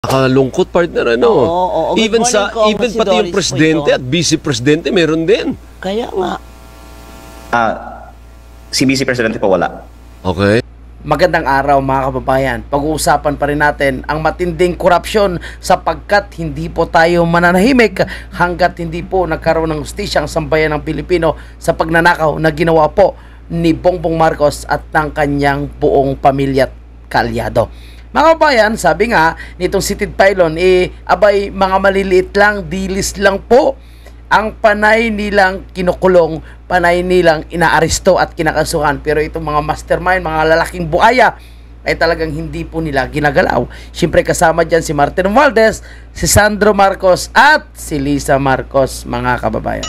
Nakakalungkot, partner, ano? Oo. Even pati yung presidente at vice-presidente meron din. Kaya nga. Si Vice Presidente po wala. Okay. Magandang araw mga kababayan. Pag-uusapan pa rin natin ang matinding korupsyon sapagkat hindi po tayo mananahimik hanggat hindi po nagkaroon ng hustisya ang sambayan ng Pilipino sa pagnanakaw na ginawa po ni Bongbong Marcos at ng kanyang buong pamilya at kaalyado. Mga kababayan, sabi nga nitong si Ted Filon, abay mga maliliit lang, dilis lang po ang panay nilang kinukulong, panay nilang inaaresto at kinakasuhan. Pero itong mga mastermind, mga lalaking buhaya, ay talagang hindi po nila ginagalaw. Siyempre kasama dyan si Martin Romualdez, si Sandro Marcos at si Lisa Marcos, mga kababayan.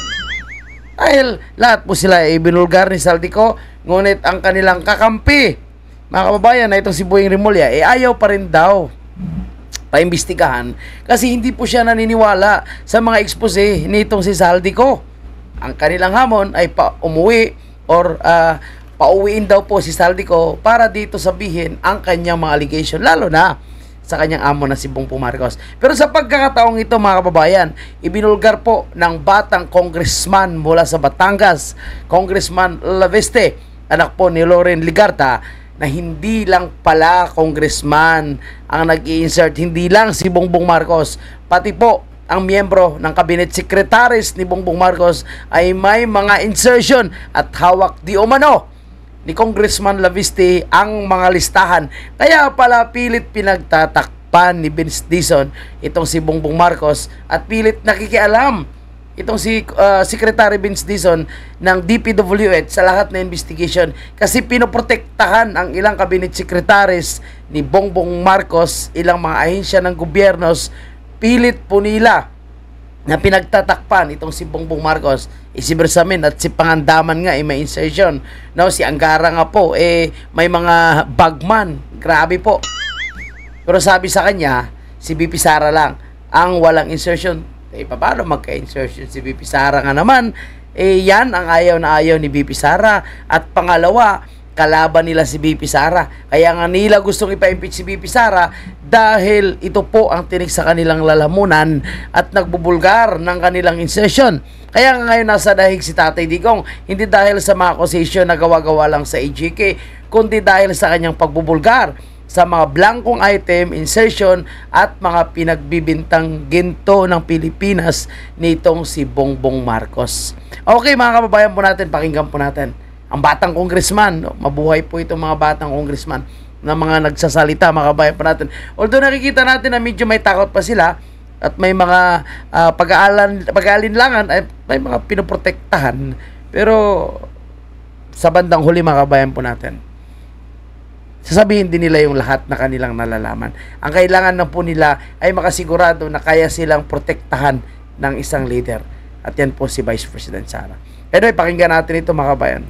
Dahil lahat po sila ay binulgar ni Saldico, ngunit ang kanilang kakampi, mga kababayan, na itong si Boying Rimulya, ayaw pa rin daw paimbestigahan kasi hindi po siya naniniwala sa mga expose nitong si Saldico. Ang kanilang hamon ay umuwi or pauwiin daw po si Saldico para dito sabihin ang kanyang mga allegation, lalo na sa kanyang amo na si Bongbong Marcos. Pero sa pagkakataong ito, mga kababayan, ibinulgar po ng batang congressman mula sa Batangas, Congressman Laveste, anak po ni Loren Ligarta, na hindi lang pala congressman ang nag-i-insert, hindi lang si Bongbong Marcos, pati po ang miyembro ng cabinet secretaries ni Bongbong Marcos ay may mga insertion at hawak di umano ni Congressman Laviste ang mga listahan. Kaya pala pilit pinagtatakpan ni Vince Dizon itong si Bongbong Marcos at pilit nakikialam itong si Secretary Vince Dizon ng DPWH sa lahat na investigation kasi pinoprotektahan ang ilang cabinet secretaries ni Bongbong Marcos, ilang mga ahensya ng gobyernos, pilit po nila na pinagtatakpan itong si Bongbong Marcos. Si Bersamin at si Pangandaman nga may insertion. No, si Angara nga po may mga bagman. Grabe po. Pero sabi sa kanya, si BP Sara lang ang walang insertion. Paano magka-insertion si BP Sara nga naman? Yan ang ayaw na ayaw ni BP Sara. At pangalawa, kalaban nila si BP Sara. Kaya nga nila gustong ipa-impeach si BP Sara dahil ito po ang tinik sa kanilang lalamunan at nagbubulgar ng kanilang insertion. Kaya nga ngayon nasa dahig si Tatay Digong, hindi dahil sa mga accusation na gawa-gawa lang sa AGK, kundi dahil sa kanyang pagbubulgar sa mga blankong item, insertion at mga pinagbibintang ginto ng Pilipinas nitong si Bongbong Marcos. Okay mga kababayan po natin, pakinggan po natin ang batang congressman. Mabuhay po itong mga batang congressman na mga nagsasalita, mga kababayan po natin. Although nakikita natin na medyo may takot pa sila at may mga pag-aalinlangan, ay may mga pinoprotektahan, pero sa bandang huli mga kababayan po natin, sasabihin din nila yung lahat na kanilang nalalaman. Ang kailangan na po nila ay makasigurado na kaya silang protektahan ng isang leader. At yan po si Vice President Sara. Anyway, pakinggan natin ito mga kabayan.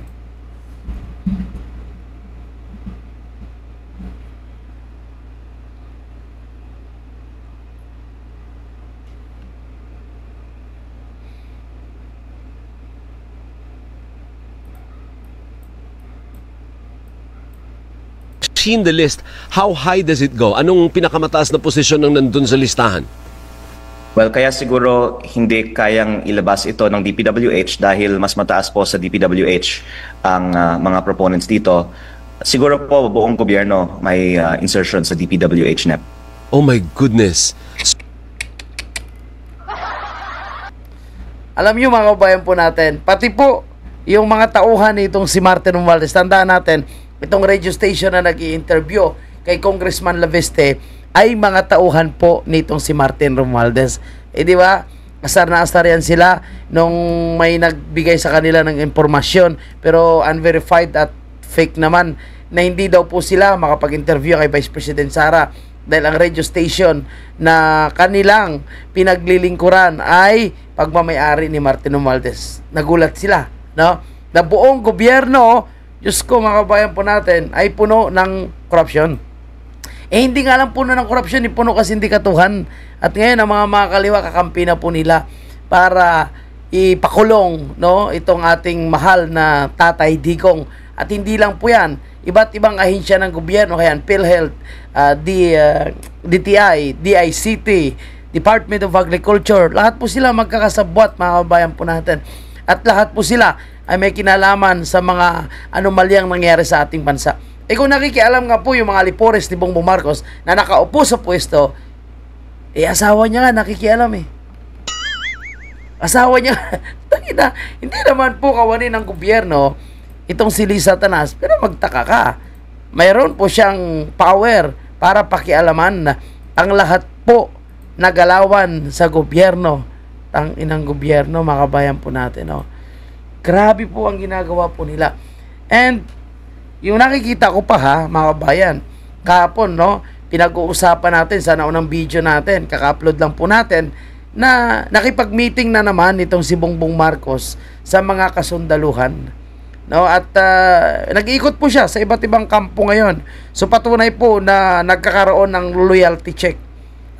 Seen the list, how high does it go? Anong pinakamataas na posisyon ng nandun sa listahan? Well, kaya siguro hindi kayang ilabas ito ng DPWH dahil mas mataas po sa DPWH ang mga proponents dito. Siguro po buong gobyerno may insertion sa DPWH NEP. Oh my goodness. Alam niyo mga kabayan po natin, pati po yung mga tauhan nitong si Martin Romualdez, tandaan natin, itong radio station na nag-i-interview kay Congressman Laveste ay mga tauhan po nitong si Martin Romualdez. Di ba? Asar na asar yan sila nung may nagbigay sa kanila ng impormasyon pero unverified at fake naman na hindi daw po sila makapag-interview kay Vice President Sara dahil ang radio station na kanilang pinaglilingkuran ay pagmamayari ni Martin Romualdez. Nagulat sila, no? Na buong gobyerno, Diyos ko mga kabayan po natin, ay puno ng korupsyon. Hindi nga lang puno ng korupsyon, puno kasi sindikatuhan. At ngayon ang mga kaliwa kakampi na po nila para ipakulong, no, itong ating mahal na Tatay Digong. At hindi lang po yan, iba't ibang ahensya ng gobyerno, kaya PhilHealth, DTI, DICT, Department of Agriculture, lahat po sila magkakasabwat, mga kababayan po natin. At lahat po sila ay may kinalaman sa mga anomalyang nangyari sa ating bansa. Kung nakikialam nga po yung mga Alipores ni Bongbong Marcos na nakaupo sa pwesto, asawa niya nga nakikialam Asawa niya, hindi naman po kawani ng gobyerno itong si Lisa Tanas, pero magtaka ka. Mayroon po siyang power para pakialaman na ang lahat po nagalawan sa gobyerno. Ang inang gobyerno, mga kabayan po natin. Grabe po ang ginagawa po nila. And yung nakikita ko pa mga kabayan, kahapon, pinag-uusapan natin sa naunang video natin, kaka-upload lang po natin, na nakipag-meeting na naman itong si Bongbong Marcos sa mga kasundaluhan. At nag-iikot po siya sa iba't ibang kampo ngayon. So patunay po na nagkakaroon ng loyalty check.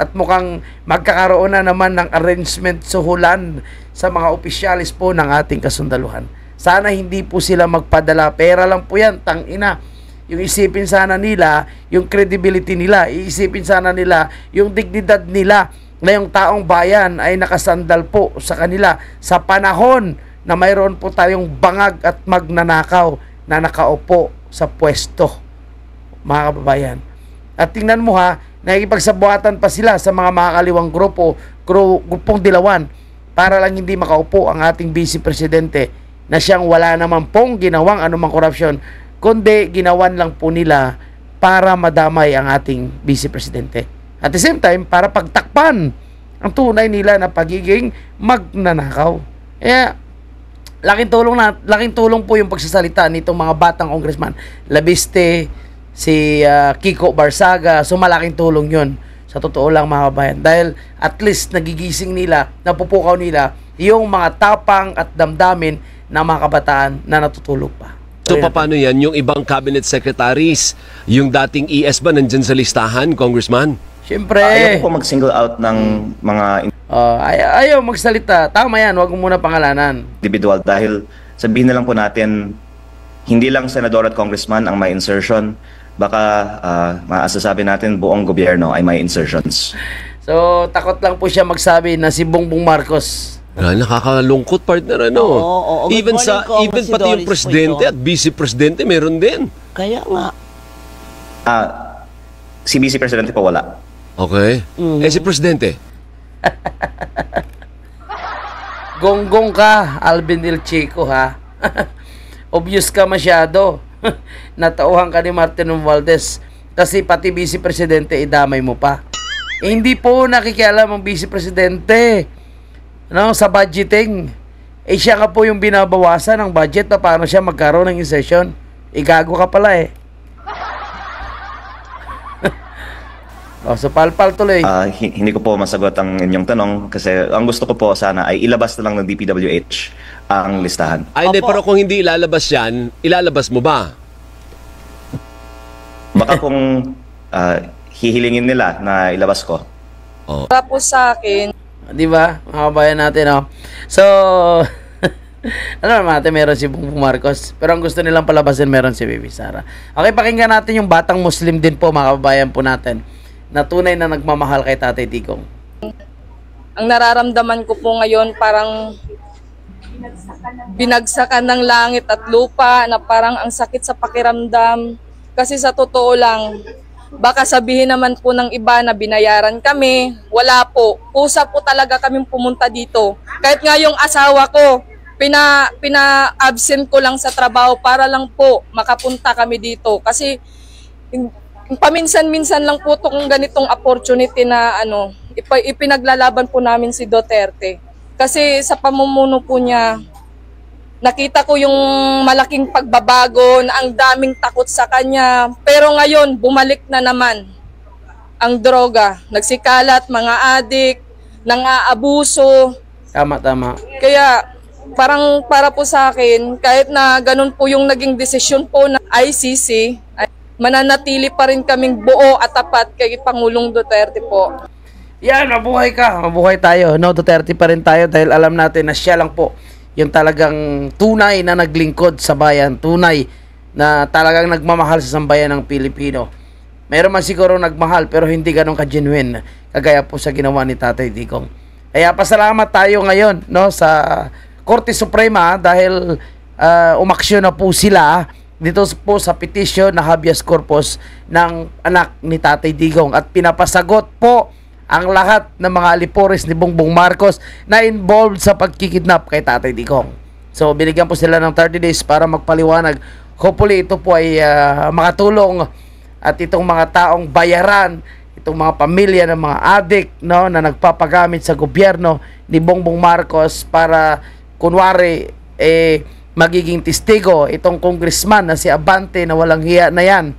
At mukhang magkakaroon na naman ng arrangement suhulan sa mga opisyalis po ng ating kasundaluhan. Sana hindi po sila magpadala. Pera lang po yan, tangina. Yung isipin sana nila, yung credibility nila, iisipin sana nila, yung dignidad nila, na yung taong bayan ay nakasandal po sa kanila sa panahon na mayroon po tayong bangag at magnanakaw na nakaupo sa pwesto, mga kababayan. At tingnan mo nakikipagsabuatan pa sila sa mga makakaliwang grupong dilawan para lang hindi makaupo ang ating Vice Presidente na siyang wala naman pong ginawang anumang korupsyon, kundi ginawan lang po nila para madamay ang ating Vice Presidente. At the same time, para pagtakpan ang tunay nila na pagiging magnanakaw. Laking tulong po yung pagsasalita nitong mga batang congressman. Labiste, si Kiko Barsaga, so malaking tulong yun. Sa totoo lang, mga kabayan. Dahil at least nagigising nila, napupukaw nila yung mga tapang at damdamin ng mga kabataan na natutulog pa. So paano yan? Yung ibang cabinet secretaries, yung dating ES ba nandyan sa listahan, Congressman? Siyempre. Ayaw po mag-single out ng mga ayaw magsalita. Tama yan, huwag mo muna pangalanan. Individual dahil sabihin na lang po natin, hindi lang senador at congressman ang may insertion. Baka maasasabi natin buong gobyerno ay may insertions. So, takot lang po siya magsabi na si Bongbong Marcos. Nakakalungkot, partner, Oo. Even pati yung presidente at vice-presidente meron din. Kaya nga. Si vice presidente po wala. Okay. Si presidente? Gonggong ka, Alvin El Chico, Obvious ka masyado. Natauhan ka ni Martin Romualdez kasi pati vice presidente idamay mo pa. Hindi po nakikialam ang vice presidente sa budgeting. Siya nga po yung binabawasan ng budget paano siya magkaroon ng session. Igago ka pala so palpal tuloy. Hindi ko po masagot ang inyong tanong kasi ang gusto ko po sana ay ilabas na lang ng DPWH ang listahan. Hindi, pero kung hindi ilalabas yan, ilalabas mo ba? Baka kung hihilingin nila na ilabas ko. Para po sa akin, di ba? Mga kabayan natin, So, alam natin meron si Bongbong Marcos, pero ang gusto nilang palabasin meron si Bibi Sara. Okay, pakinggan natin yung batang Muslim din po, mga kabayan po natin, na tunay na nagmamahal kay Tatay Digong. ang nararamdaman ko po ngayon parang binagsakan ng langit at lupa na parang ang sakit sa pakiramdam. Kasi sa totoo lang, baka sabihin naman po ng iba na binayaran kami. Wala po. Kusa po talaga kaming pumunta dito. Kahit nga yung asawa ko, pina-absent ko lang sa trabaho para lang po makapunta kami dito. Kasi paminsan-minsan lang po itong ganitong opportunity na ipinaglalaban po namin si Duterte. Kasi sa pamumuno po niya, nakita ko yung malaking pagbabago na ang daming takot sa kanya. Pero ngayon, bumalik na naman ang droga. Nagsikalat, mga adik, nang-aabuso. Tama. Kaya parang para po sa akin, kahit na ganun po yung naging desisyon po ng ICC, mananatili pa rin kaming buo at tapat kay Pangulong Duterte po. Yan, mabuhay ka. Mabuhay tayo. No, Duterte pa rin tayo dahil alam natin na siya lang po yung talagang tunay na naglingkod sa bayan. Tunay na talagang nagmamahal sa sambayan ng Pilipino. Mayroon man siguro nagmahal pero hindi ganun ka-genuine kagaya po sa ginawa ni Tatay Digong. Kaya pasalamat tayo ngayon, no, sa Korte Suprema dahil umaksyon na po sila dito po sa petition na habeas corpus ng anak ni Tatay Digong at pinapasagot po ang lahat ng mga alipores ni Bongbong Marcos na involved sa pagkikidnap kay Tatay Digong. So binigyan po sila ng 30 days para magpaliwanag. Hopefully ito po ay makatulong at itong mga taong bayaran, itong mga pamilya ng mga adik, no, na nagpapagamit sa gobyerno ni Bongbong Marcos para kunwari magiging testigo itong congressman na si Abante na walang hiya na yan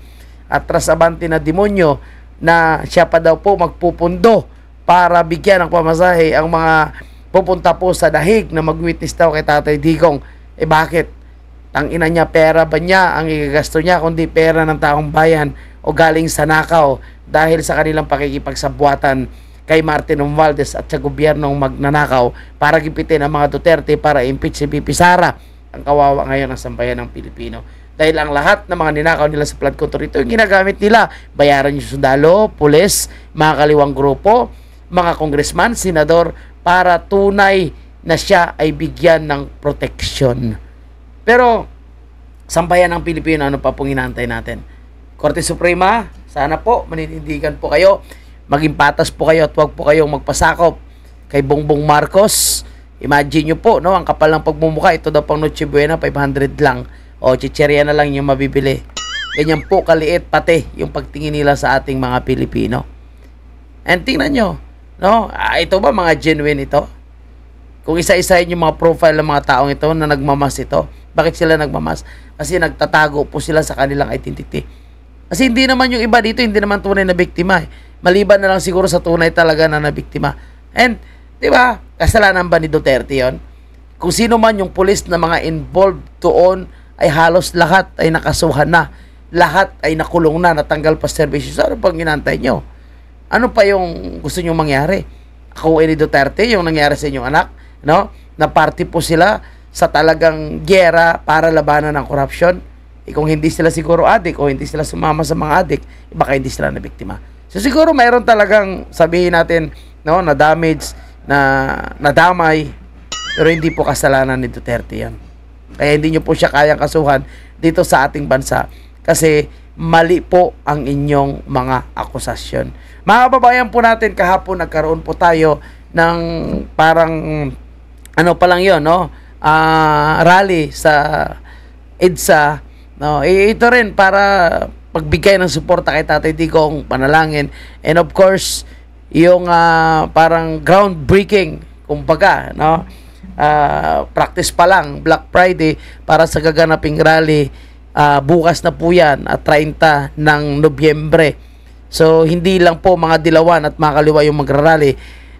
at Tras Abante na demonyo na siya pa daw po magpupundo para bigyan ng pamasahe ang mga pupunta po sa dahig na mag-witness daw kay Tatay Digong. Bakit? Tangina niya, pera ba niya ang igagasto niya kundi pera ng taong bayan o galing sa nakaw dahil sa kanilang pakikipagsabuatan kay Martin Romualdez at sa gobyernong magnanakaw para gipitin ang mga Duterte para impeach si Pipi Sara, ang kawawa ngayon ng sambayan ng Pilipino. Dahil ang lahat ng mga ninakaw nila sa flood control, ito yung ginagamit nila. Bayaran yung sundalo, pulis, mga kaliwang grupo, mga congressman, senador, para tunay na siya ay bigyan ng proteksyon. Pero, sambayan ng Pilipino, ano pa pong inaantay natin? Korte Suprema, sana po, maninindigan po kayo, maging patas po kayo at huwag po kayong magpasakop kay Bongbong Marcos. Imagine nyo po, no, ang kapal ng pagmumukha, ito daw pang Noche Buena, 500 lang. O, chicherya na lang yung mabibili. Ganyan po kaliit pati yung pagtingin nila sa ating mga Pilipino. And tingnan nyo, no, ito ba mga genuine ito? Kung isa-isahin yung mga profile ng mga taong ito na nagmamas ito, bakit sila nagmamas? Kasi nagtatago po sila sa kanilang identity. Kasi hindi naman yung iba dito, hindi naman tunay na biktima. Maliban na lang siguro sa tunay talaga na nabiktima. And, di ba, kasalanan ba ni Duterte yon? Kung sino man yung pulis na mga involved doon, ay halos lahat ay nakasuhan na. Lahat ay nakulong na, natanggal pa servisyo. So, ano pang ginantay nyo? Ano pa yung gusto nyo mangyari? Ako ni Duterte, yung nangyari sa inyong anak, no? Na party po sila sa talagang giyera para labanan ng korupsyon. Kung hindi sila siguro adik o hindi sila sumama sa mga adik, baka hindi sila na biktima. So siguro mayroon talagang sabihin natin, no, na damage, na nadamay, pero hindi po kasalanan ni Duterte yan. Kaya hindi nyo po siya kayang kasuhan dito sa ating bansa kasi mali po ang inyong mga akusasyon. Mga kababayan po natin, kahapon nagkaroon po tayo ng parang ano pa lang yun, no? Rally sa EDSA, no? Ito rin para pagbigay ng suporta kay Tatay Digong, panalangin, and of course yung parang groundbreaking, kumbaga, no? Practice pa lang, Black Friday para sa gaganaping rally bukas na po yan at 30 ng Nobyembre. So hindi lang po mga dilawan at mga kaliwa yung magrarally,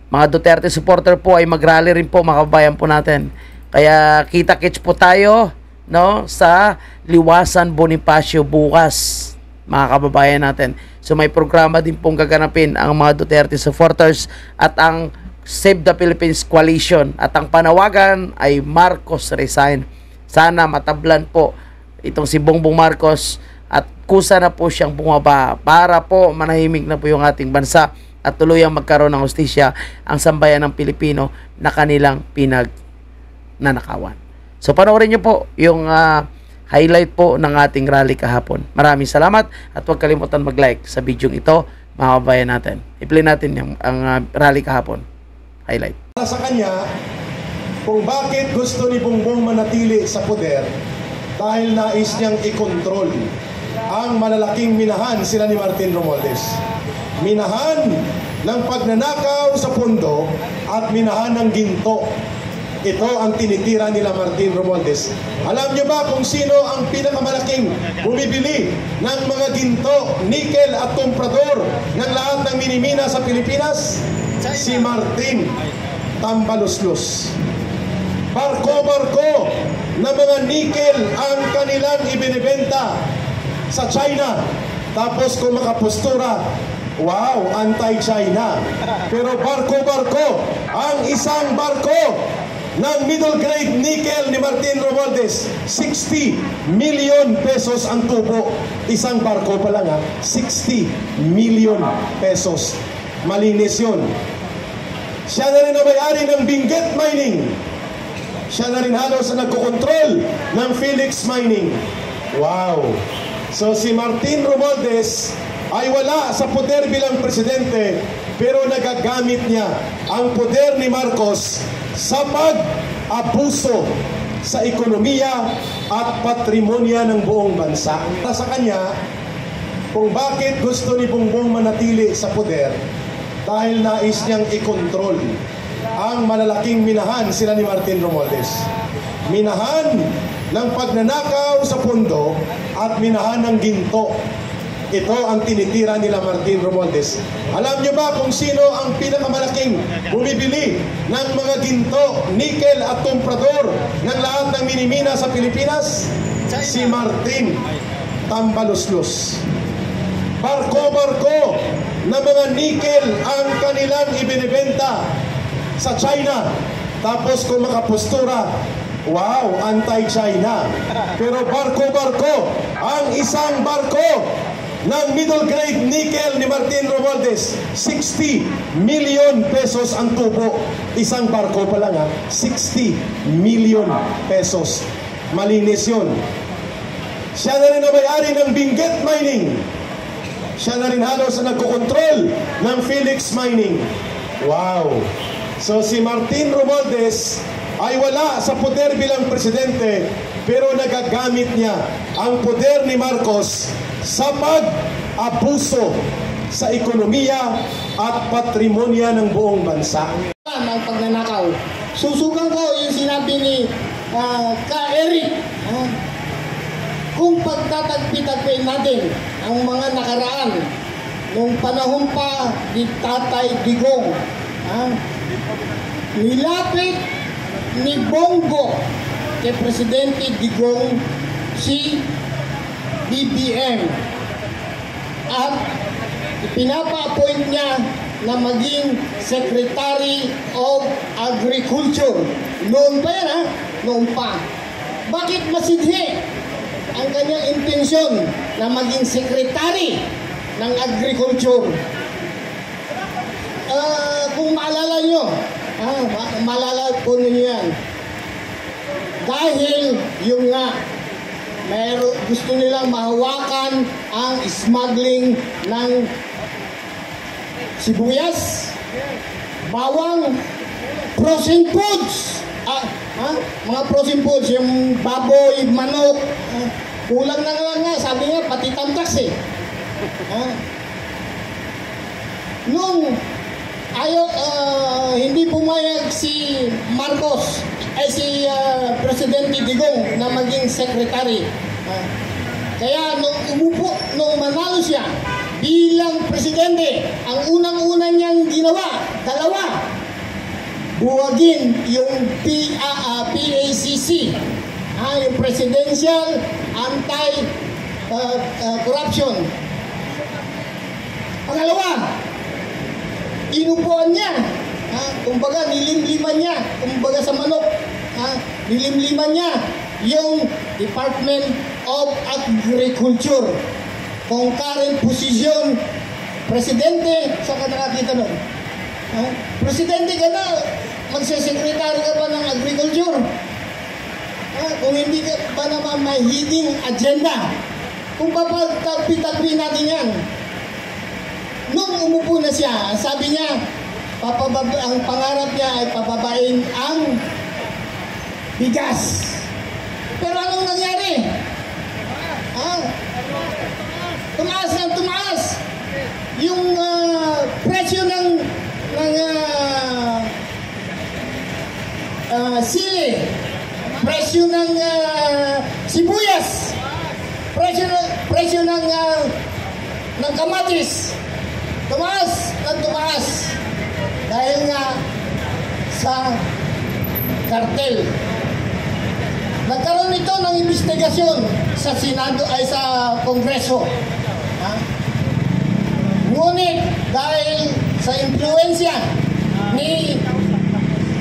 mga Duterte supporter po ay magrally rin po, mga kabayan po natin. Kaya kita-kits po tayo, no, sa Liwasan Bonifacio bukas, mga kababayan natin. So may programa din pong gaganapin ang mga Duterte supporters at ang Save the Philippines Coalition, at ang panawagan ay Marcos resign. Sana matablan po itong si Bongbong Marcos at kusa na po siyang bumaba para po manahimik na po yung ating bansa at tuluyang magkaroon ng hustisya ang sambayan ng Pilipino na kanilang pinagnanakawan. So panoorin nyo po yung highlight po ng ating rally kahapon. Maraming salamat at huwag kalimutan mag-like sa video ito, mga kabayan natin. I-play natin ang rally kahapon. Highlight. Sa kanya kung bakit gusto ni Bongbong manatili sa poder dahil nais niyang i-control ang malalaking minahan sila ni Martin Romualdez. Minahan ng pagnanakaw sa pundo at minahan ng ginto. Ito ang tinitira nila Martin Romualdez. Alam niyo ba kung sino ang pinakamalaking bumibili ng mga ginto, nickel at komprador ng lahat ng minimina sa Pilipinas? Si Martin Tambaluslos. Barko-barko na mga nickel ang kanilang ibinibenta sa China. Tapos kung makapostura, wow, anti-China. Pero barko-barko, ang isang barko ng middle grade nickel ni Martin Romualdez, 60 million pesos ang tubo. Isang barko pa lang, 60 million pesos. Malinis yun. Siya na rin ang may-ari ng Benguet Mining. Siya na rin halos ang nagkokontrol ng Felix Mining. Wow! So si Martin Romualdez ay wala sa poder bilang presidente, pero nagagamit niya ang poder ni Marcos sa pag-abuso sa ekonomiya at patrimonya ng buong bansa. Sa kanya, kung bakit gusto ni Bongbong manatili sa poder, dahil nais niyang ikontrol ang malalaking minahan sila ni Martin Romualdez. Minahan ng pagnanakaw sa pondo at minahan ng ginto. Ito ang tinitira nila Martin Romualdez. Alam niyo ba kung sino ang pinakamalaking bumibili ng mga ginto, nickel at komprador ng lahat ng minimina sa Pilipinas? Si Martin Tambaluslos. Barko-barko na mga nickel ang kanilang ibinibenta sa China. Tapos kung makapostura, wow, anti-China. Pero barko-barko, ang isang barko ng middle grade nickel ni Martin Romualdez, 60 million pesos ang tubo. Isang barko pa lang, 60 million pesos. Malinis yun. Siya na rin ang may-ari ng Benguet Mining. Siya na rin halos ang nagkokontrol ng Felix Mining. Wow! So si Martin Romualdez ay wala sa poder bilang presidente, pero nagagamit niya ang poder ni Marcos sa pag-abuso sa ekonomiya at patrimonya ng buong bansa. Ang pagnanakaw. Susugan ko yung sinabi ni Ka-Eric. Kung pagtatagpi-tagpiin natin ang mga nakaraan nung panahon pa ni Tatay Digong, nilapit ni Bongo kay Presidente Digong si BBM at pinapa-appoint niya na maging Secretary of Agriculture. Noon pa yan, noon pa. Bakit masidhi ang kanyang intensyon na maging Secretary ng Agriculture? Kung maalala nyo, maalala po ninyo yan. Dahil yung nga, gusto nilang mahawakan ang smuggling ng sibuyas, bawang, frozen foods. Mga frozen foods, yung baboy, manok, kulang na nga, sabi nga, pati tamtax eh. Nung hindi pumayag si Marcos, si Presidente Digong na maging secretary. Kaya nung manalo siya bilang presidente, ang unang-una niyang ginawa, dalawa, buwagin yung PACC, yung Presidential Anti-Corruption. Pangalawa, inupuan niya, kumbaga nilimliman niya, kumbaga sa manok, nilimliman niya yung Department of Agriculture. Concurrent position, presidente, saan ka nakakita nun? Presidente ka na, magsesekretary ka pa ng agriculture. Kung hindi ka pa naman may hiding agenda, kung papagtagpi-tagpi natin yan. Nung umupo na siya, sabi niya, ang pangarap niya ay pababain ang bigas. Pero anong nangyari? Tumaas ng tumaas. Yung presyo ng sili, presyo ng sibuyas, presyo ng kamatis, tumaas ng tumaas dahil nga sa kartel. Nagkaroon ito ng investigasyon sa Senado ay sa Kongreso. Ngunit dahil sa impluensya ni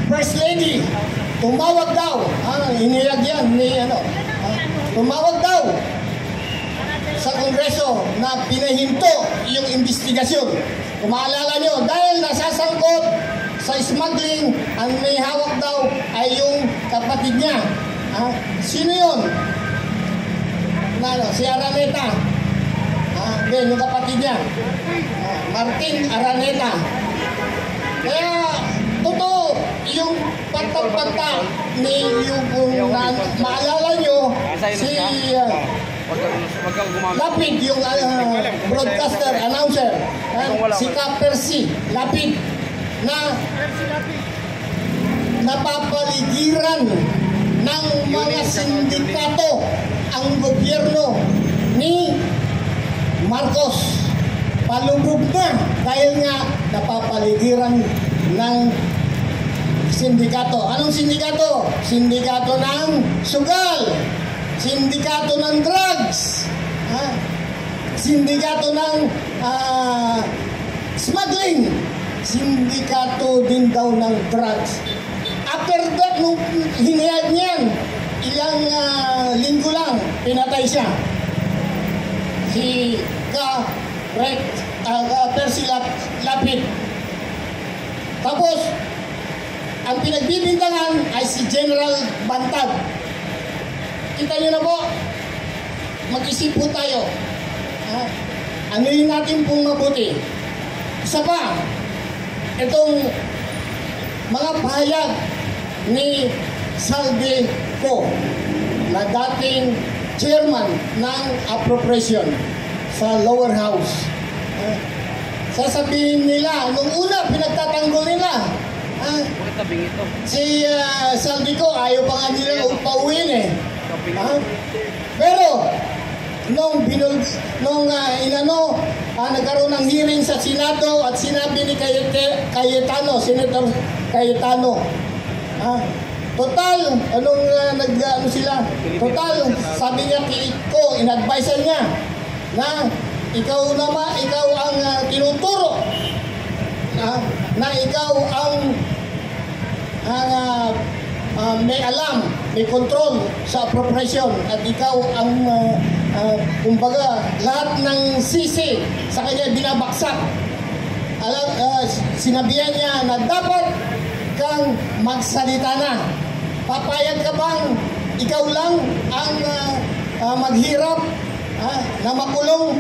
First Lady tumawag daw, hiniyag yan ni tumawag daw sa Kongreso na pinahinto yung investigasyon. Kung maalala nyo, dahil nasasangkot sa smuggling, ang may hawak daw ay yung kapatid niya. Sino yun? Si Araneta. Yung kapatid niya. Martin Araneta. Kaya, totoo, yung pagtapagta ni yung maalala nyo, si Lapid, yung broadcaster, announcer, si Percy Lapid, na napapaligiran ng mga sindikato ang gobyerno ni Marcos. Palubog na dahil nga napapaligiran ng sindikato. Anong sindikato? Sindikato ng sugal, sindikato ng drugs, sindikato ng smuggling, sindikato din daw ng drugs. After that, nung hinihad niyan, ilang linggo lang, pinatay siya. Si Percy Lapid. Tapos, ang pinagbibintangan ay si General Bantag. Kita niyo na po, mag-isip po tayo. Anuhin natin pong mabuti. Isa pa, itong mga pahayag ni Saldi Co, na dating chairman ng appropriation sa lower house. Sasabihin nila, nung una pinagtatanggol nila, si Saldi Co ayaw pa nga nila pauwiin eh. Pero nung nagkaroon ng hearing sa Senado at sinabi ni Cayetano, Senator Cayetano, total, sabi niya ko, in-advise niya na ikaw ang tinuturo, na ikaw ang may alam, may control sa appropriation, at ikaw ang kumbaga lahat ng sisi sa kanya binabaksak. Sinabihan niya na dapat kang magsalita na. Papayag ka bang ikaw lang ang maghirap na makulong?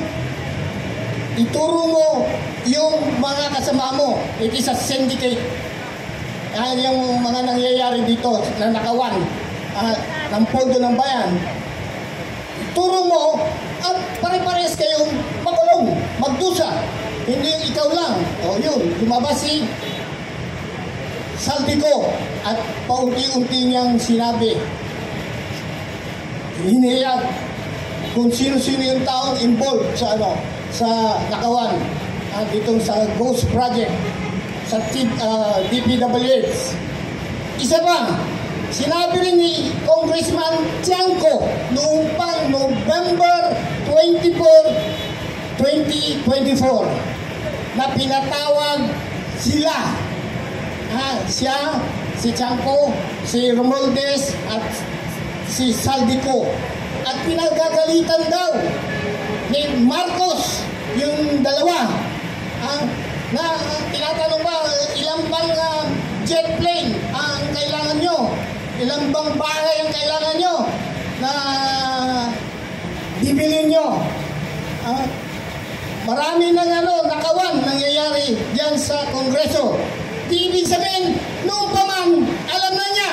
Ituro mo yung mga kasama mo. It is a syndicate. Yung mga nangyayari dito na nakawan ng pondo ng bayan. Ituro mo at pare-pares kayong makulong, magdusa. Hindi yung ikaw lang. O yun, lumabas si Saldi Co at paunti-unti niyang sinabi, hinihiyag kung sino-sino yung taong involved sa nakawan ditong sa Ghost Project sa DPWH. Isa pa, sinabi rin ni Congressman Tiangco noong pang November 24, 2024 na pinatawag sila, siya, si Tiangco, si Romualdez at si Saldi Co, at pinagagalitan daw ni Marcos yung dalawa, na tinatanong ba, ilang bang jet plane ang kailangan nyo? Ilang bang bahay ang kailangan nyo na bibili nyo? Marami ng nakawan nangyayari dyan sa Kongreso. Di ibig sabihin, noong pa man, alam na niya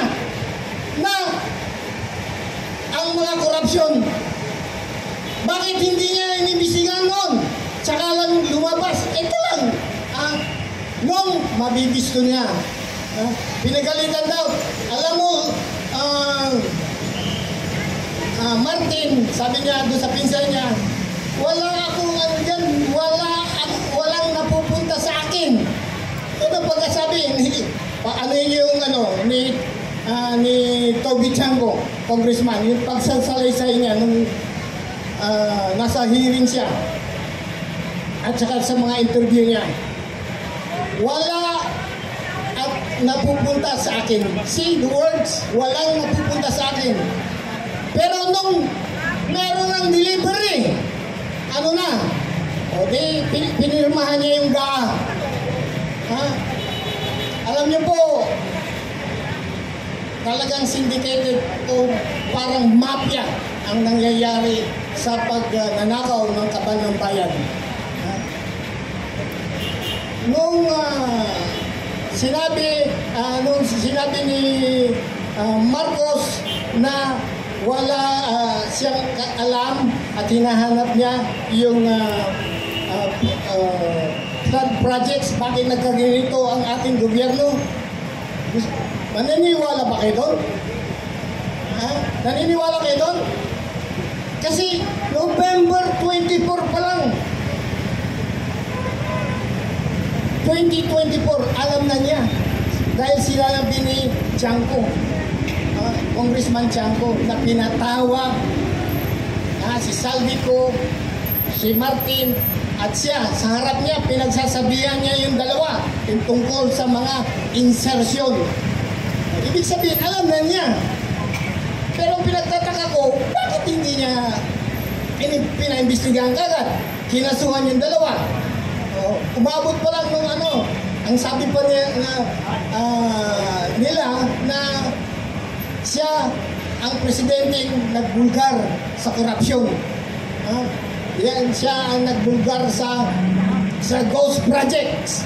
na ang mga korupsyon. Bakit hindi niya inibisigan noon? Tsaka lang lumabas. Ito lang. Nung mabibisto niya. Pinagalitan daw. Alam mo, Martin, sabi niya doon sa pinsan niya, wala akong dyan, walang napupunta sa akin. Ito pagkasabi, yung ni Toby Chango, congressman, yung pagsasalaysay niya nung nasa hearing siya at saka sa mga interview niya. Wala at napupunta sa akin. See the words, walang napupunta sa akin. Pero nung meron ng delivery, ano na, o di, pinirmahan niya yung GAA. Ha? Alam niyo po, talagang syndicated o parang mafia ang nangyayari sa pagnanakaw ng kaban ng bayan. Nung sinabi ni Marcos na wala siyang alam at hinahanap niya yung flood projects, bakit nagkaganito ang ating gobyerno? Naniniwala ba kayo doon? Naniniwala kayo doon? Kasi November 24 pa lang, 2024, alam na niya. Dahil sinabi ni Chanco, Congressman Chanco, na pinatawag si Saldico, si Martin, at siya, sa harap niya, pinagsasabihan niya yung dalawa yung tungkol sa mga insertion. Ibig sabihin, alam na niya. Pero pinagtataka ko, bakit hindi niya pinaimbestigahan kagad? Kinasuhan yung dalawa. Umabot pa lang nung ang sabi pa niya nila na siya ang presidenteng nagbulgar sa korupsyon. Yan, siya ang nagbulgar sa ghost projects.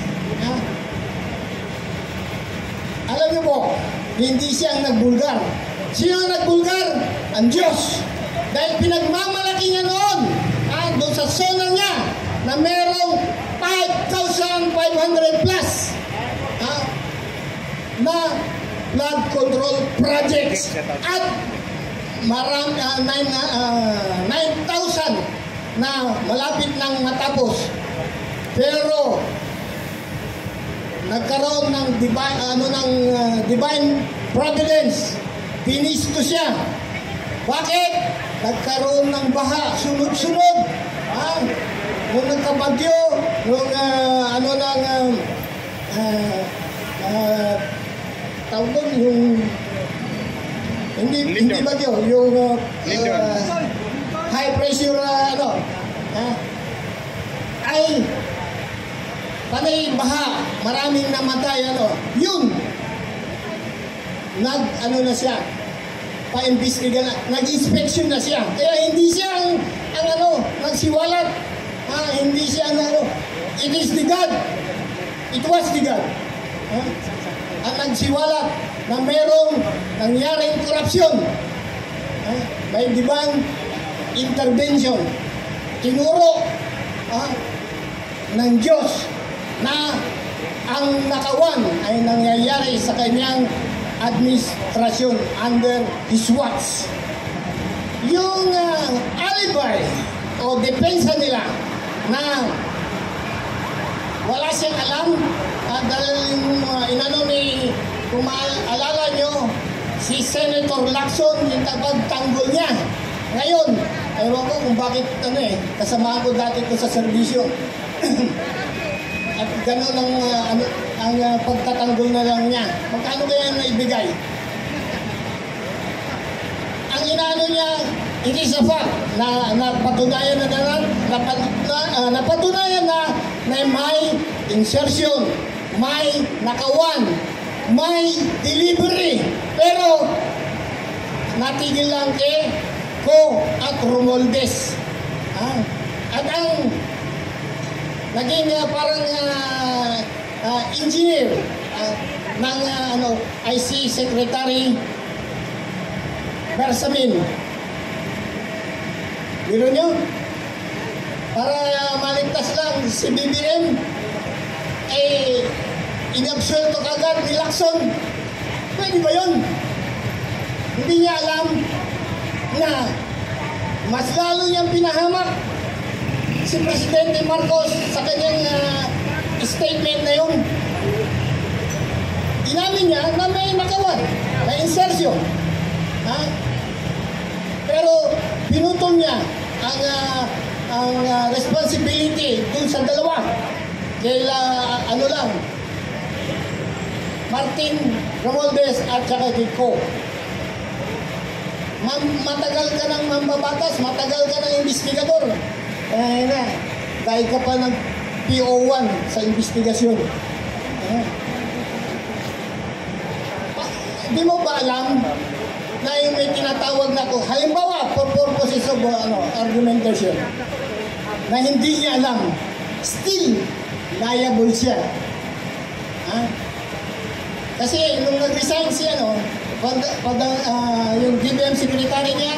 Alam niyo po, hindi siya ang nagbulgar. Sino ang nagbulgar? Ang Diyos. Dahil pinagmamalaki niya noon, doon sa zona niya, na merong 5,500 plus na flood control projects at marami 9,000 na malapit nang matapos. Pero nagkaroon ng divine providence. Pinisto siya. Bakit? Nagkaroon ng baha, sunod-sunod. Nung nagkabagyo, nung tawag doon, yung hindi bagyo, yung high pressure ay panay baha, maraming namatay, yun, na siya, pa-imbestiga na, nag-inspection na siya, kaya hindi siya ang nagsiwalat, hindi siya it is the God, it was the God, ang nagsiwalat na merong nangyaring korupsyon, may divine intervention, tinuro ng Diyos na ang nakawan ay nangyayari sa kanyang administrasyon under His watch. Yung alibi o depensa nila na wala siyang alam dahil kung maalala nyo, si Senator Lacson, yung tapagtanggol niya. Ngayon, ewan ko kung bakit kasamahan ko dati ko sa serbisyo. At gano'n ang pagtatanggol na lang niya. Magkano kaya naibigay? Ang inaano niya, it is a fact na napatunayan na may insertion, may nakawan, may delivery. Pero natigil lang kay Ko at Romualdez. At ang naging parang engineer ng IC Secretary Bersamin. Biro nyo? Para maligtas lang si BBM, inabsuelto kagad ni Lacson. Pwede ba yun? Hindi niya alam na mas lalo niyang pinahamak si Presidente Marcos sa kanyang statement na yun. Inamin niya na may nakawan, na insertion. Pero pinutol niya ang responsibility dun sa dalawa. Kaya Martin Romualdez at saka kay Ko. Matagal ka ng mambabatas, matagal ka ng investigador. Kaya na, dahil ka pa ng PO1 sa investigasyon. Di mo ba alam na yung may tinatawag na ko, halimbawa, for purposes of argumentation, na hindi niya alam, still liable siya. Kasi nung nag-resign siya, yung DBM secretary niya,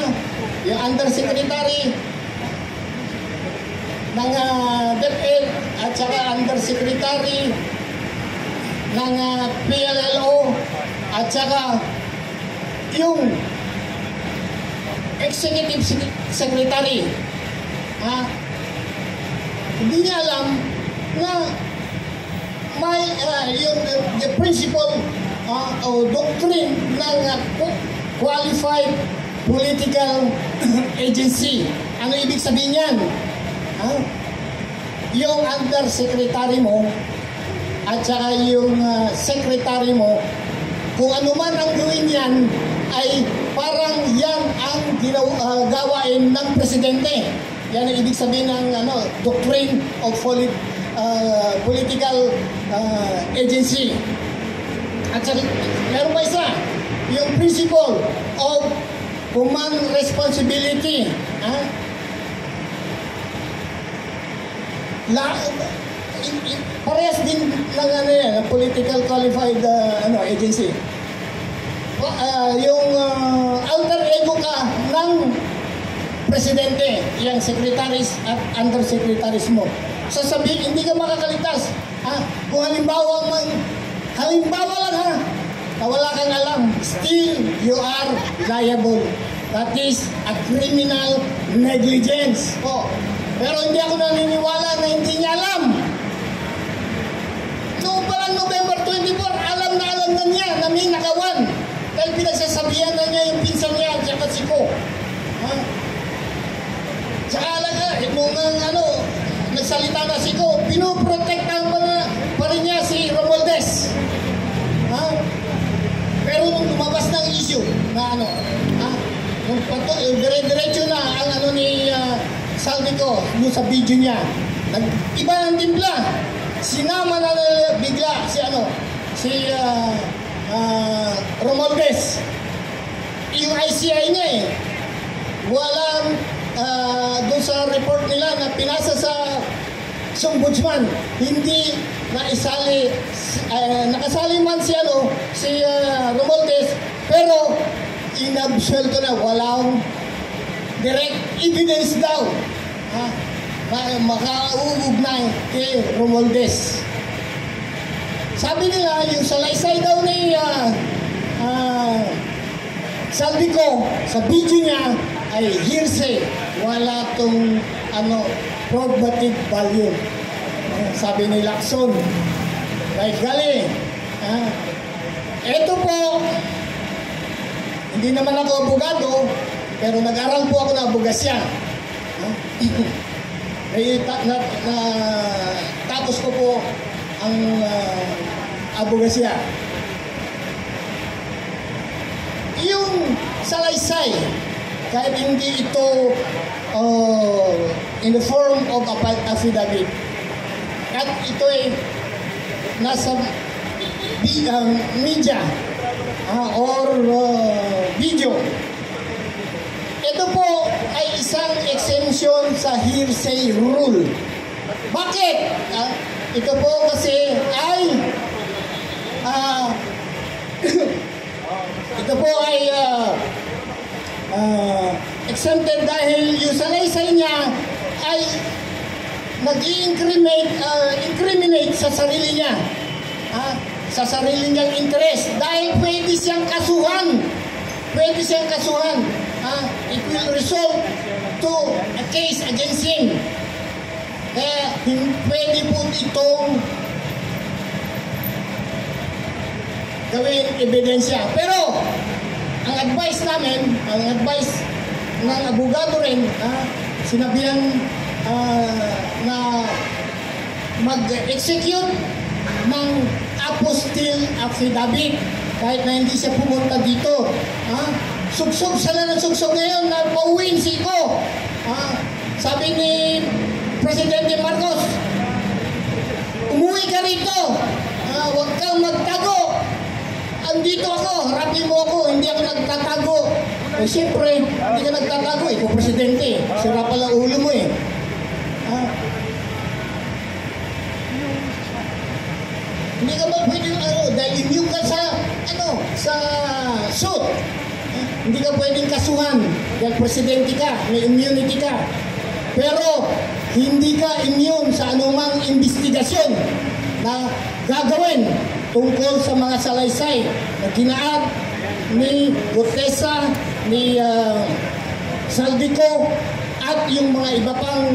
yung undersecretary ng DepEd at saka undersecretary ng PLLO at saka yung executive secretary, hindi niya alam na may yung the principle o doctrine ng qualified political agency. Ano ibig sabihin yan? Yung undersecretary mo at saka yung secretary mo, kung ano man ang gawin yan, ay parang yan ang gawain ng presidente. Yan ang ibig sabihin ng doctrine of political agency. At saka, meron pa isa, yung principle of command responsibility. Parehas din ng political qualified agency. Yung alter ego ka ng presidente, yung secretaries at undersecretaries mo. Sasabihin, hindi ka makakaligtas. Kung halimbawa lang na wala kang alam, still you are liable. That is a criminal negligence. Pero hindi ako naniniwala na hindi niya alam. Noong parang November 24, alam na niya na may nakawan. Dahil pinagsasabihan na niya yung pinsan niya at saka si Ko. Tsaka nung nagsalita na si Ko, pinoprotektahan pa rin niya si Romualdez. Pero nung lumabas ng issue na dire-diretso na ang ni Saldico doon sa video niya, iba ang timpla. Sinama na bigla si Romualdez. Yung ICI niya walang doon sa report nila na pinasa sa ombudsman, hindi naisali, nakasali man si Romualdez, pero inabsuelto na, walang direct evidence daw makauugnay kay Romualdez. Sabi nila, yung salaysay daw ni Saldico sa video niya ay hearsay, wala tong probative value. Sabi ni Lacson, kahit galing. Ito po, hindi naman ako abogado, pero nag-aral po ako ng abogasya. Tapos ko po ang abogasya. Yung salaysay, kahit hindi ito in the form of affidavit, at ito ay nasa media or video, ito po ay isang exemption sa hearsay rule. Bakit? Ito po kasi ay ito po ay exempted dahil yung salaysay niya ay nag-incriminate sa sarili niya, sa sarili niyang interest, dahil pwede siyang kasuhan. It will result to a case against him. Kaya pwede po itong gawin ebidensya. Pero ang advice namin, ang advice ng abogado rin, sinabihan na mag-execute ng apostille affidavit kahit na hindi siya pumunta dito. Sugsog sila ng sugsog ngayon na pauwiin si Iko. Sabi ni Presidente Marcos, umuwi ka rito. Huwag kang magtago. Andito ako, harapin mo ako, hindi ako nagtatago. Siyempre, hindi ka nagtatago, ikaw presidente. Sira pala ulo mo eh. Hindi ka ba pwede, dahil immune ka sa suit. Hindi ka pwedeng kasuhan dahil presidente ka, may immunity ka. Pero, hindi ka immune sa anumang investigasyon na gagawin tungkol sa mga salaysay na ginaad ni Gutesa, ni Saldico at yung mga iba pang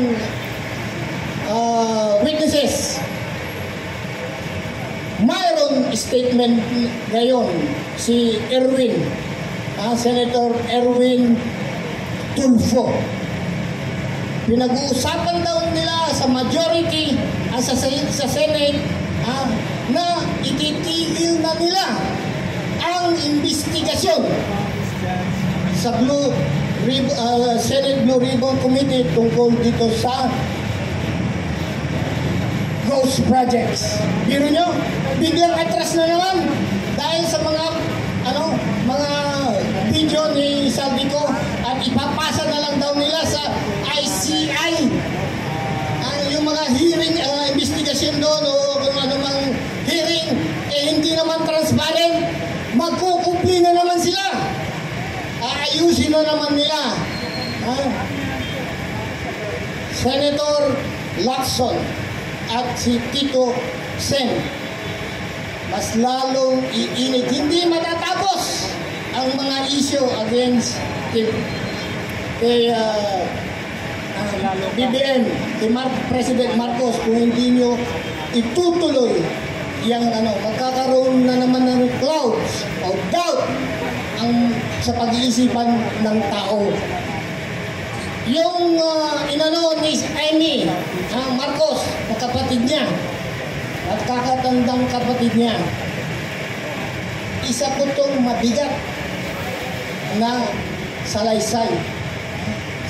witnesses. Mayroon statement ngayon si Senator Erwin Tulfo. Pinag-uusapan daw nila sa majority sa Senate na ititigil na nila ang investigasyon sa Senate Blue Ribbon Committee tungkol dito sa ghost projects. Biro nyo, biglang atras na naman dahil sa mga video ni Saldico at ipapasa na lang daw nila sa ICI. Yung mga hearing, investigasyon doon o kung ano mang hearing, hindi naman transparent, magkukumpli na naman sila. Aayusin na naman nila. Senator Lacson at si Tito Sen, mas lalong iinit. Hindi matatapos ang mga issue against kay BBM, kay President Marcos kung hindi nyo itutuloy yung magkakaroon na naman ng clouds o doubt sa pag-iisipan ng tao. Yung ni Amy Marcos, na kapatid niya at kakatandang kapatid niya, isa po itong mabigat na salaysay.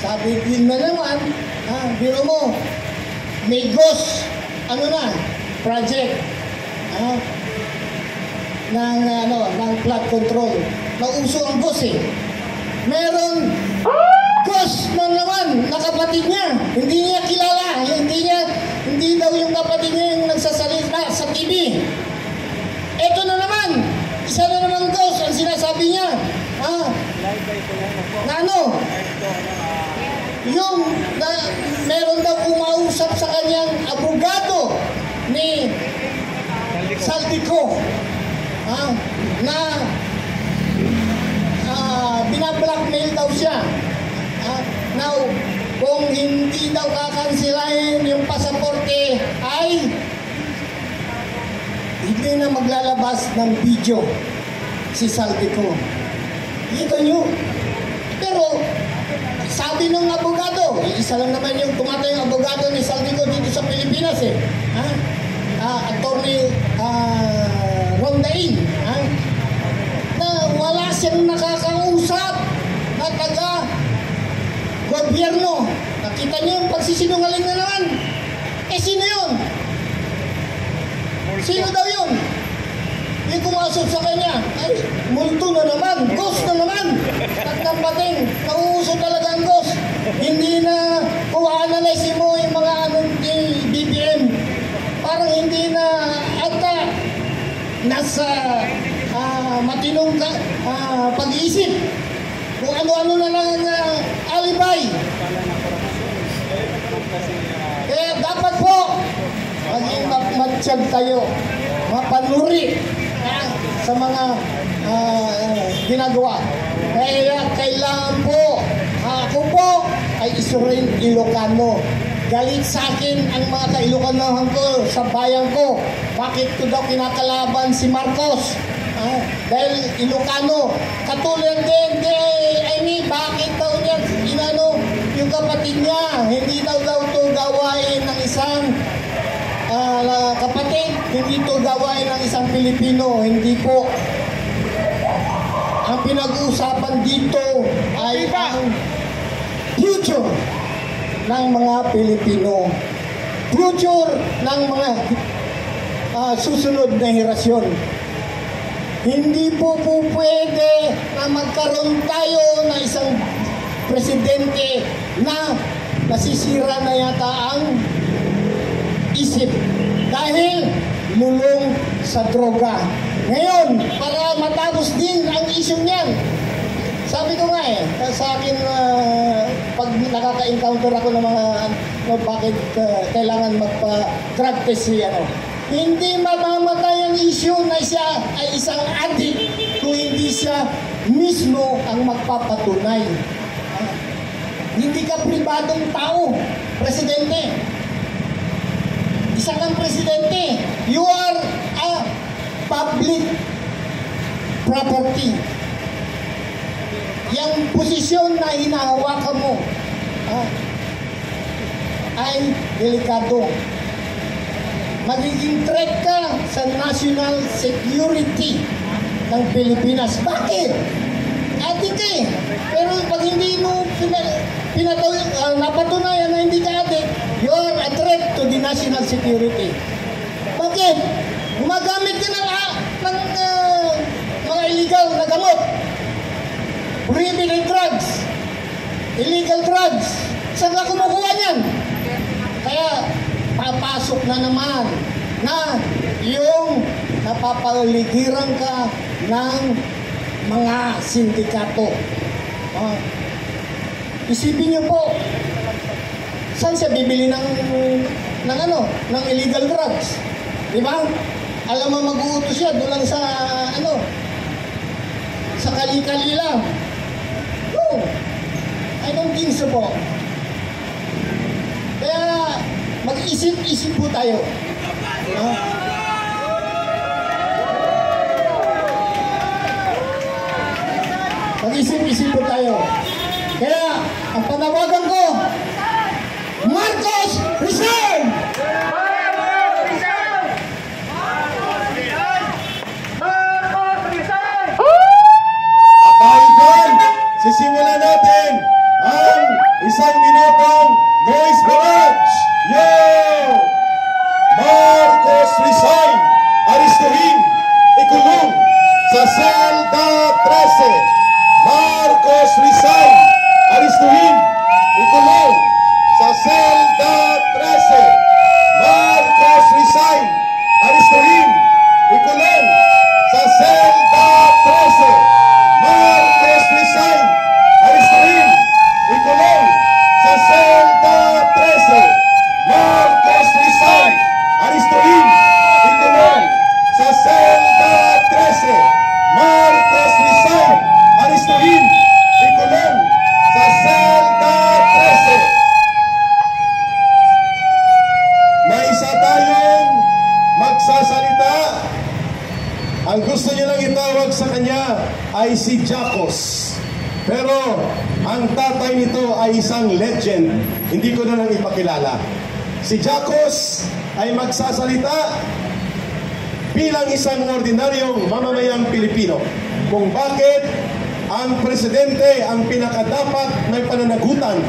Sabi din na naman, biro mo, may ghost, project ng flood control. Nauso ang ghost eh. Meron ghost na naman na kapatid niya. Hindi niya kilala. Hindi daw yung kapatid niya yung nagsasalita sa TV. Ito na naman. Isa na naman ghost ang sinasabi niya. Meron daw umausap sa kanyang abogado ni Saldico na binablockmail daw siya. Now, kung hindi daw kakansilahin yung pasaporte ay hindi na maglalabas ng video si Saldico. Ito nyo. Pero sabi ng abogado, isa lang naman yung tumatay yung abogado ni Saldico dito sa Pilipinas eh. Attorney Rondain. Na wala siyang nakakausap na taga-gobyerno. Nakita niyo yung pagsisinungaling na naman. Sino yun? Sino daw yun? Yung kumasok sa kanya, ay, multo na naman, ghost na naman. At napating, nauuso talaga ang ghost. Hindi na analyze mo yung mga ni BBM. Parang hindi na ata nasa matinong pag-iisip. Kung ano-ano na lang alibay. Kaya dapat po, maging matsyag tayo, mapanuri sa mga ginagawa. Kaya kailangan po, ako po ay isuring Ilocano. Galit sa akin ang mga ka-Ilocanohan ko sa bayan ko. Bakit ko daw kinakalaban si Marcos? Dahil Ilocano. Katulad din kay Amy, bakit daw niya yung kapatid niya? Hindi daw to gawain ng isang kapatid. hindi ito gawain ng isang Pilipino, hindi po. Ang pinag-uusapan dito ay ang future ng mga Pilipino. Future ng mga susunod na henerasyon. Hindi po pwede na magkaroon tayo ng isang presidente na nasisira na yata ang isip dahil lulong sa droga. Ngayon, para matapos din ang issue niyan, sabi ko nga sa akin, pag nakaka-encounter ako ng mga bakit kailangan magpa-drug test siya, hindi mamamatay ang issue na siya ay isang addict kung hindi siya mismo ang magpapatunay. Hindi ka pribadong tao, presidente. Isa kang presidente. You are a public property. Yang posisyon na hinahawakan mo ay delikado. Magiging threat ka sa national security ng Pilipinas. Bakit? Adik ka eh. Pero pag hindi mo napatunayan na hindi ka adik, you are a threat to the national security. Bakit? Gumagamit ka ng mga illegal na gamot. Prohibited drugs. Illegal drugs. Saan ka kumukuha niyan? Kaya papasok na naman na yung napapaligiran ka ng mga sindikato. Isipin niyo po, saan siya bibili ng illegal drugs? Di ba? Alam mo mag-uutos siya doon lang sa sa kali-kali lang. No, I don't think so po. Kaya mag-isip-isip po tayo. Mag-isip-isip po tayo. Kaya ang panawagan ko, Marcos, resign! Dahil dyan, sisimulan natin ang isang minutong noise barrage. Yo! Marcos resign! Aristuhin! Ikulong sa Selda 13. Marcos resign! Aristuhin! Ikulong sa Selda 13. Marcos resign! Aristuhin! Ikulong sa Selda 13. Marcos resign! Aristuhin! Ikulong sa Selda 13. Marcos resign! Aristuhin! Ikulong sa Selda 13. Marcos resign! Aristuhin! Ikulong sa Selda 13. May isa tayong magsasalita. Ang gusto niya lang itawag sa kanya ay si Jacos. Pero ang tatay nito ay isang legend. Hindi ko na lang ipakilala. Si Jacos ay magsasalita bilang isang ordinaryong mamamayang Pilipino kung bakit ang presidente ang pinakadapat may pananagutan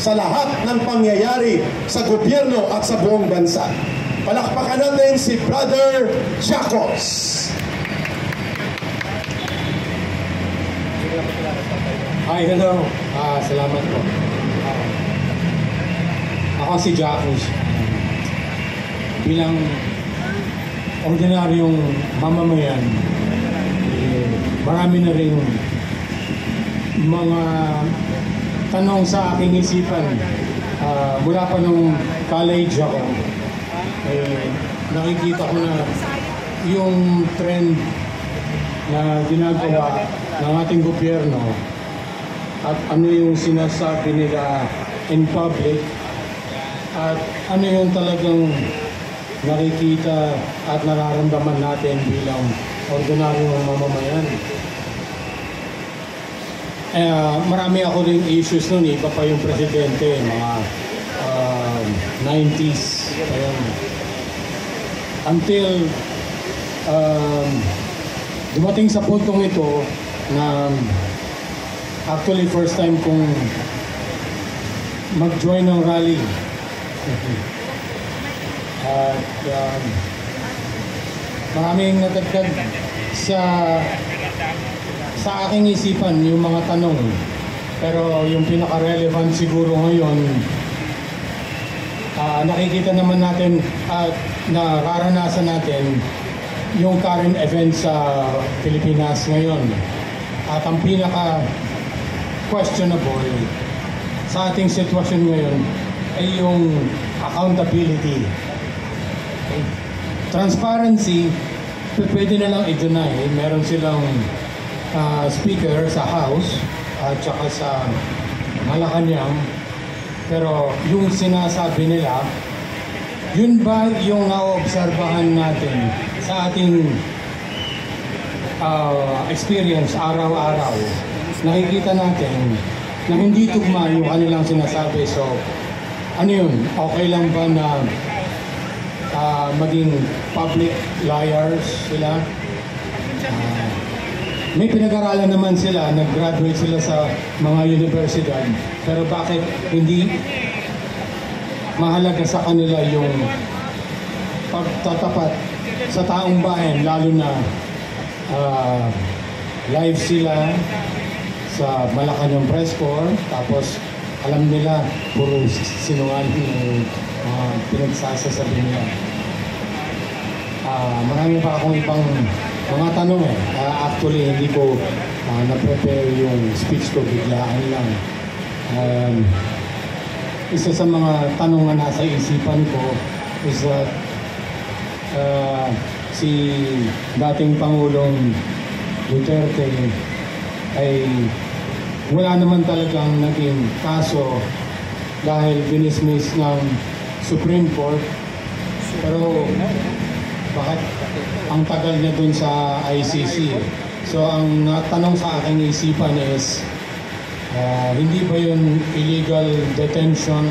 sa lahat ng pangyayari sa gobyerno at sa buong bansa. Palakpakan natin si Brother Jacos. Hi, hello. Salamat po. Ako si Jacos. Bilang ordinaryong mamamayan, marami na rin mga tanong sa aking isipan. Mula pa nung college ako, nakikita ko na yung trend na ginagawa ng ating gobyerno at ano yung sinasabi nila in public at ano yung talagang nakikita at nararamdaman natin bilang ordinaryong mamamayan. Marami ako rin issues nun, iba pa yung presidente, mga 90s. Ayan. until dumating sa puntong ito na actually first time kong mag-join ng rally. At maraming natagdag sa aking isipan yung mga tanong. Pero yung pinaka-relevant siguro ngayon, nakikita naman natin at nararanasan natin yung current events sa Pilipinas ngayon. At ang pinaka-questionable sa ating sitwasyon ngayon ay yung accountability. Okay. Transparency, pwede na lang i-deny. Meron silang speaker sa House at saka sa Malacanang. Pero yung sinasabi nila, yun ba yung naobserbahan natin sa ating experience araw-araw? Nakikita natin na hindi tugma yung kanilang sinasabi. So, ano yun? Okay lang ba na maging public liars sila? May pinag-aralan naman sila, nag-graduate sila sa mga universidad. Pero bakit hindi mahalaga sa kanila yung pagtatapat sa taong bayan, lalo na live sila sa Malacanang Press Corps, tapos alam nila puro sinungaling yung pinagsasasabi nila. Marami pa akong ibang mga tanong actually hindi ko na-prepare yung speech ko, biglaan lang. Isa sa mga tanong na nasa isipan ko is that si dating Pangulong Duterte ay wala naman talagang naging kaso dahil dinismiss ng Supreme Court. Pero bakit ang tagal niya dun sa ICC? So ang tanong sa aking isipan is hindi ba yun illegal detention?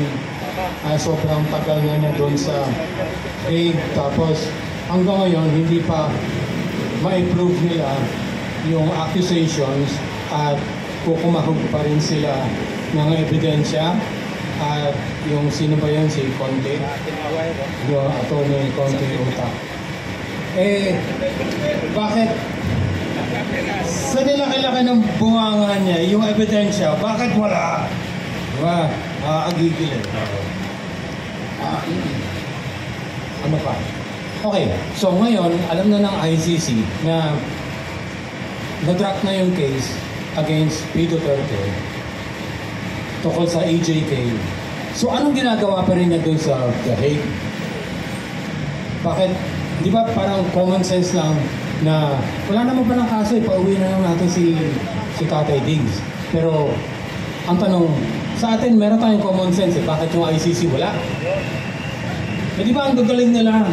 Sobrang tagal na niya dun sa Hague, tapos hanggang ngayon hindi pa ma-prove nila yung accusations at kukumahog pa rin sila ng ebidensya. At yung sino ba yan? Si Conte, yung attorney Conte Utak. Bakit sa nilaki-laki ng bunganga niya yung ebidensya, bakit wala? Diba? Agigil ano pa? Okay, so ngayon alam na ng ICC na na-drop na yung case against P. Duterte tungkol sa AJK. So anong ginagawa pa rin niya dun sa The Hague? Bakit? Di ba parang common sense lang na wala naman pa ng kaso, ipauwi na lang natin si Tatay Diggs. Pero ang tanong, sa atin meron tayong common sense bakit yung ICC wala? Di ba ang gagaling nila?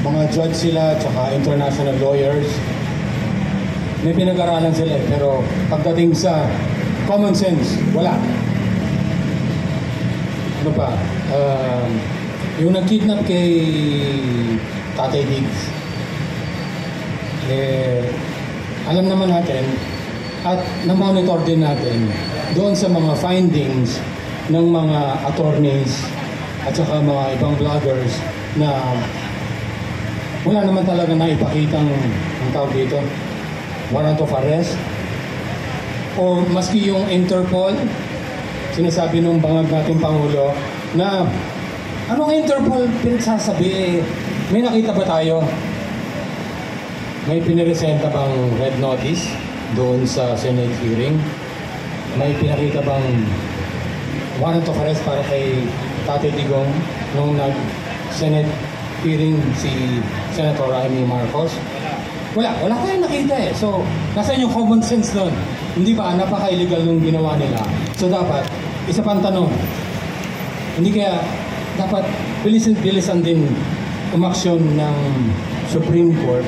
Mga judge sila, tsaka international lawyers. May pinag-aralan sila pero pagdating sa common sense, wala. Ano pa? Yung nag-kidnap kay Tatay Diggs, alam naman natin at na-monitor din natin doon sa mga findings ng mga attorneys at saka mga ibang vloggers na wala naman talaga na ipakitang ang tawag dito, warrant of arrest. O maski yung Interpol, sinasabi nung bangag nating Pangulo na anong Interpol pinagsasabi? May nakita ba tayo? May piniresenta bang red notice doon sa Senate hearing? May pinakita bang warrant of arrest para kay Tatay Digong nung nag-Senate hearing si Senator Amy Marcos? Wala tayong nakita So, nasa yung common sense doon? Hindi ba? Napaka-illegal nung ginawa nila. So, dapat, isa pang tanong, hindi kaya dapat bilisan din umaksyon ng Supreme Court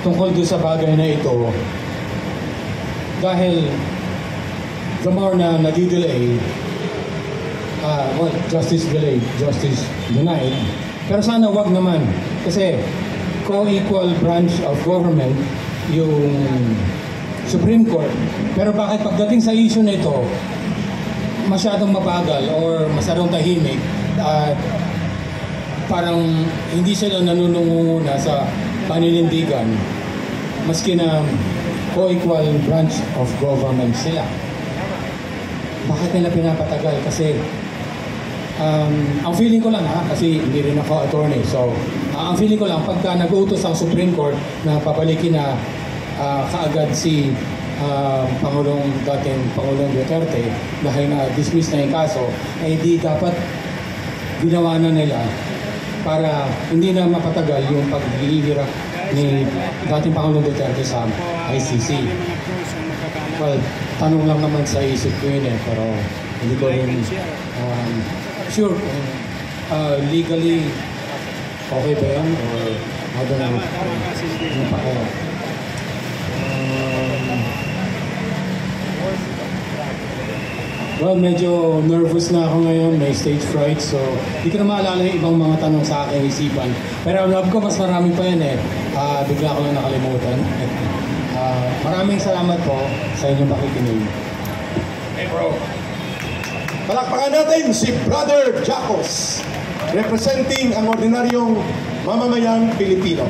tungkol doon sa bagay na ito dahil the more na nadidelay, well, justice delayed, justice denied. Pero sana wag naman. Kasi co-equal branch of government yung Supreme Court. Pero bakit pagdating sa issue nito, masyadong mabagal or masyadong tahimik at parang hindi sila nanununguna sa paninindigan maski na co-equal branch of government sila. Bakit nila pinapatagal? Kasi ang feeling ko lang kasi hindi rin ako attorney. So, ang feeling ko lang pagka nag-utos ang Supreme Court na papalikin na kaagad si dating Pangulong Duterte dahil na-dismiss na yung kaso, ay hindi dapat ginawa na nila para hindi na mapatagal yung paghihirap ni dating Pangulong Duterte sa ICC. Well, tanong lang naman sa isip ko yun pero hindi ko rin sure kung legally okay ba yan or I don't know ano pa kaya. Well, medyo nervous na ako ngayon, may stage fright, so hindi ko na maalala yung ibang mga tanong sa aking isipan. Pero love ko, mas marami pa yan bigla ko lang nakalimutan. Maraming salamat po sa inyong pakikinig. Hey bro! Palakpakan natin si Brother Jacos, representing ang ordinaryong mamamayang Pilipino.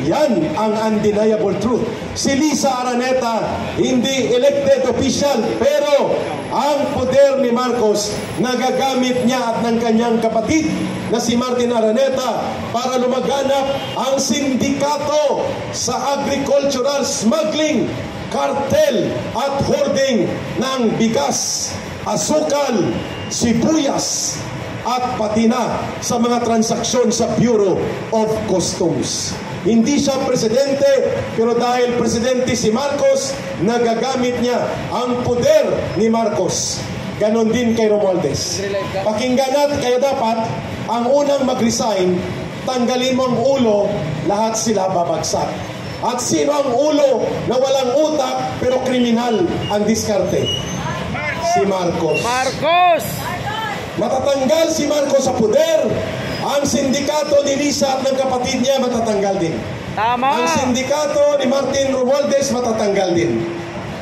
Yan ang undeniable truth. Si Lisa Araneta, hindi elected official, pero ang poder ni Marcos, nagagamit niya at ng kanyang kapatid na si Martin Araneta para lumaganap ang sindikato sa agricultural smuggling, cartel at hoarding ng bigas, asukal, sibuyas, at pati na sa mga transaksyon sa Bureau of Customs. Hindi siya presidente, pero dahil presidente si Marcos, nagagamit niya ang poder ni Marcos. Ganon din kay Romualdez. Pakinggan natin, kaya dapat ang unang mag-resign, tanggalin mo ang ulo, lahat sila babagsak. At sino ang ulo na walang utak pero kriminal ang diskarte? Si Marcos. Matatanggal si Marcos sa poder. Ang sindikato ni Lisa at ng kapatid niya matatanggal din. Ang sindikato ni Martin Romualdez matatanggal din.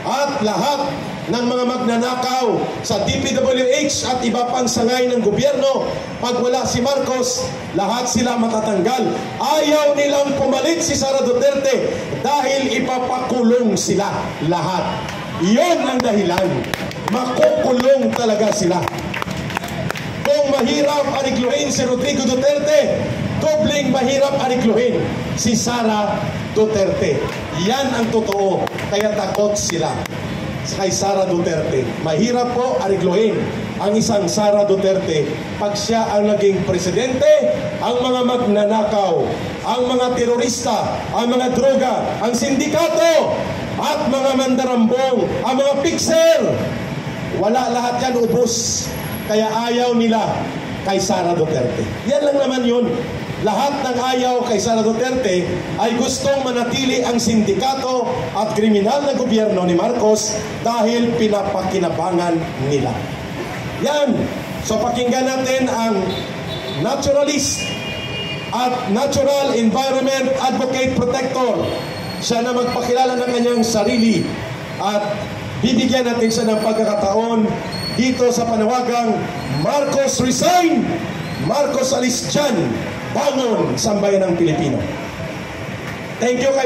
At lahat ng mga magnanakaw sa DPWH at iba pang sangay ng gobyerno, pag wala si Marcos, lahat sila matatanggal. Ayaw nilang pumalit si Sara Duterte dahil ipapakulong sila lahat. Iyon ang dahilan. Makukulong talaga sila. Kung mahirap arikluhin si Rodrigo Duterte, dobleng mahirap arikluhin si Sara Duterte. Yan ang totoo. Kaya takot sila kay Sara Duterte. Mahirap po arikluhin ang isang Sara Duterte pag siya ang naging presidente. Ang mga magnanakaw, ang mga terorista, ang mga droga, ang sindikato at mga mandarambong, ang mga fixer, wala lahat yan, ubos. Kaya ayaw nila kay Sara Duterte. Yan lang naman yun. Lahat ng ayaw kay Sara Duterte ay gustong manatili ang sindikato at kriminal na gobyerno ni Marcos dahil pinapakinabangan nila. Yan. So pakinggan natin ang naturalist at natural environment advocate protector. Siya na magpakilala ng kanyang sarili at bibigyan natin siya ng pagkakataon dito sa panawagang Marcos resign, Marcos alis dyan, bangon sambayan ng Pilipino. Thank you kay